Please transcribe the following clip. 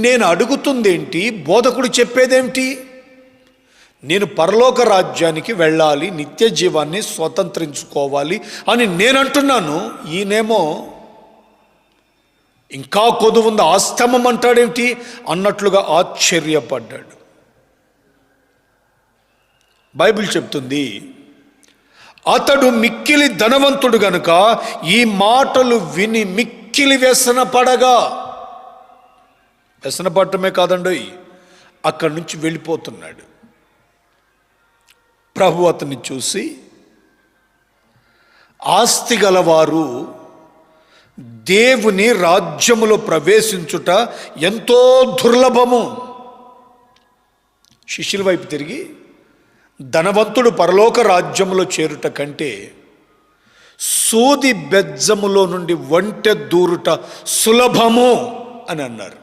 నేను అడుగుతుందేంటి, బోధకుడు చెప్పేదేమిటి? నేను పరలోక రాజ్యానికి వెళ్ళాలి, నిత్య జీవాన్ని స్వతంత్రించుకోవాలి అని నేనంటున్నాను. ఈయనేమో ఇంకా కొదువుంది, ఆస్తమం అంటాడేమిటి అన్నట్లుగా ఆశ్చర్యపడ్డాడు. బైబిల్ చెప్తుంది, అతడు మిక్కిలి ధనవంతుడు గనుక ఈ మాటలు విని మిక్కిలి వ్యసనపడగా, వ్యసనపడటమే కాదండి, అక్కడి నుంచి వెళ్ళిపోతున్నాడు. ప్రభు అతన్ని చూసి, ఆస్తి గలవారు దేవుని రాజ్యములో ప్రవేశించుట ఎంతో దుర్లభము. శిష్యుల వైపు తిరిగి, ధనవంతుడు పరలోక రాజ్యములో చేరుట కంటే సూది బెజ్జములో నుండి ఒంటె దూరుట సులభము అని అన్నారు.